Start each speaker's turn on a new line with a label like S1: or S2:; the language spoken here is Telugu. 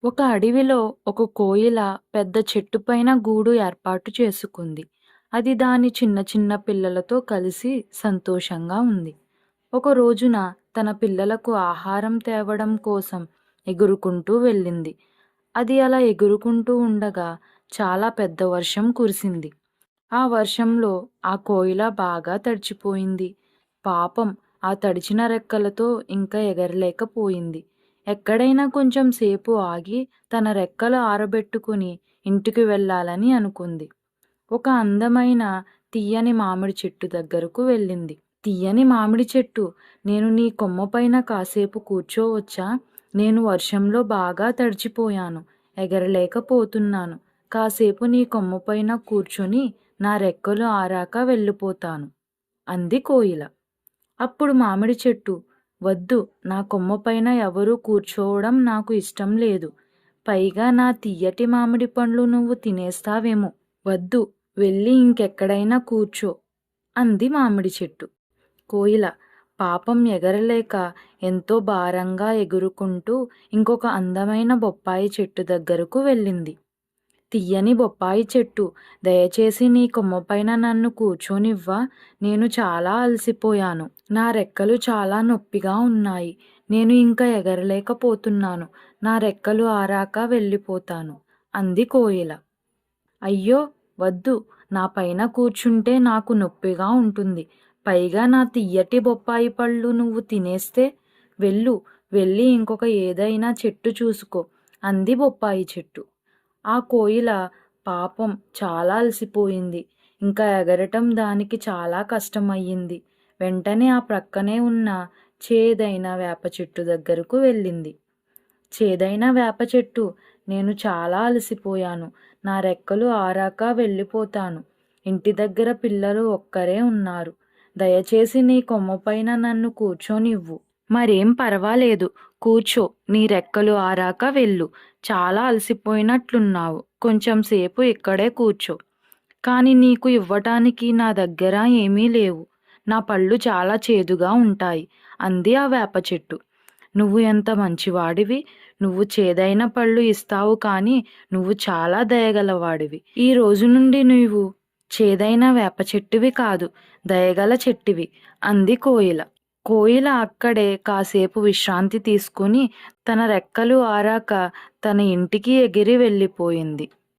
S1: ఒక అడవిలో ఒక కోయిల పెద్ద చెట్టు పైన గూడు ఏర్పాటు చేసుకుంది. అది దాని చిన్న చిన్న పిల్లలతో కలిసి సంతోషంగా ఉంది. ఒక రోజున తన పిల్లలకు ఆహారం తేవడం కోసం ఎగురుకుంటూ వెళ్ళింది. అది అలా ఎగురుకుంటూ ఉండగా చాలా పెద్ద వర్షం కురిసింది. ఆ వర్షంలో ఆ కోయిల బాగా తడిచిపోయింది. పాపం ఆ తడిచిన రెక్కలతో ఇంకా ఎగరలేకపోయింది. ఎక్కడైనా కొంచెం సేపు ఆగి తన రెక్కలు ఆరబెట్టుకుని ఇంటికి వెళ్ళాలని అనుకుంది. ఒక అందమైన తియ్యని మామిడి చెట్టు దగ్గరకు వెళ్ళింది. తియ్యని మామిడి చెట్టు, నేను నీ కొమ్మపైన కాసేపు కూర్చోవచ్చా? నేను వర్షంలో బాగా తడిచిపోయాను, ఎగరలేకపోతున్నాను. కాసేపు నీ కొమ్మపైన కూర్చొని నా రెక్కలు ఆరాక వెళ్ళిపోతాను అంది కోయిల. అప్పుడు మామిడి చెట్టు, వద్దు, నా కొమ్మపైన ఎవరూ కూర్చోవడం నాకు ఇష్టం లేదు. పైగా నా తియ్యటి మామిడి పండ్లు నువ్వు తినేస్తావేమో. వద్దు, వెళ్ళి ఇంకెక్కడైనా కూర్చో అంది మామిడి చెట్టు. కోయిల పాపం ఎగరలేక ఎంతో భారంగా ఎగురుకుంటూ ఇంకొక అందమైన బొప్పాయి చెట్టు దగ్గరకు వెళ్ళింది. తియ్యని బొప్పాయి చెట్టు, దయచేసి నీ కొమ్మపైన నన్ను కూర్చోనివ్వా? నేను చాలా అలసిపోయాను. నా రెక్కలు చాలా నొప్పిగా ఉన్నాయి. నేను ఇంకా ఎగరలేకపోతున్నాను. నా రెక్కలు ఆరాక వెళ్ళిపోతాను అంది కోయిల. అయ్యో, వద్దు, నా పైన కూర్చుంటే నాకు నొప్పిగా ఉంటుంది. పైగా నా తియ్యటి బొప్పాయి పళ్ళు నువ్వు తినేస్తే. వెళ్ళు, వెళ్ళి ఇంకొక ఏదైనా చెట్టు చూసుకో అంది బొప్పాయి చెట్టు. ఆ కోయిల పాపం చాలా అలసిపోయింది. ఇంకా ఎగరటం దానికి చాలా కష్టమయ్యింది. వెంటనే ఆ ప్రక్కనే ఉన్న చేదైన వేప చెట్టు దగ్గరకు వెళ్ళింది. చేదైన వేప చెట్టు, నేను చాలా అలసిపోయాను. నా రెక్కలు ఆరాక వెళ్ళిపోతాను. ఇంటి దగ్గర పిల్లలు ఒక్కరే ఉన్నారు. దయచేసి నీ కొమ్మపైన నన్ను కూర్చోనివ్వు. మరేం పర్వాలేదు, కూర్చో. నీ రెక్కలు ఆరాక వెళ్ళు. చాలా అలసిపోయినట్లున్నావు. కొంచెం సేపు ఇక్కడే కూర్చో. కాని నీకు ఇవ్వటానికి నా దగ్గర ఏమీ లేవు. నా పళ్ళు చాలా చేదుగా ఉంటాయి అంది ఆ వేప చెట్టు. నువ్వు ఎంత మంచివాడివి. నువ్వు చేదైన పళ్ళు ఇస్తావు, కానీ నువ్వు చాలా దయగలవాడివి. ఈ రోజు నుండి నువ్వు చేదైన వేప చెట్టువి కాదు, దయగల చెట్టువి అంది కోయిల. కోయిల అక్కడే కాసేపు విశ్రాంతి తీసుకుని తన రెక్కలు ఆరాక తన ఇంటికి ఎగిరి వెళ్ళిపోయింది.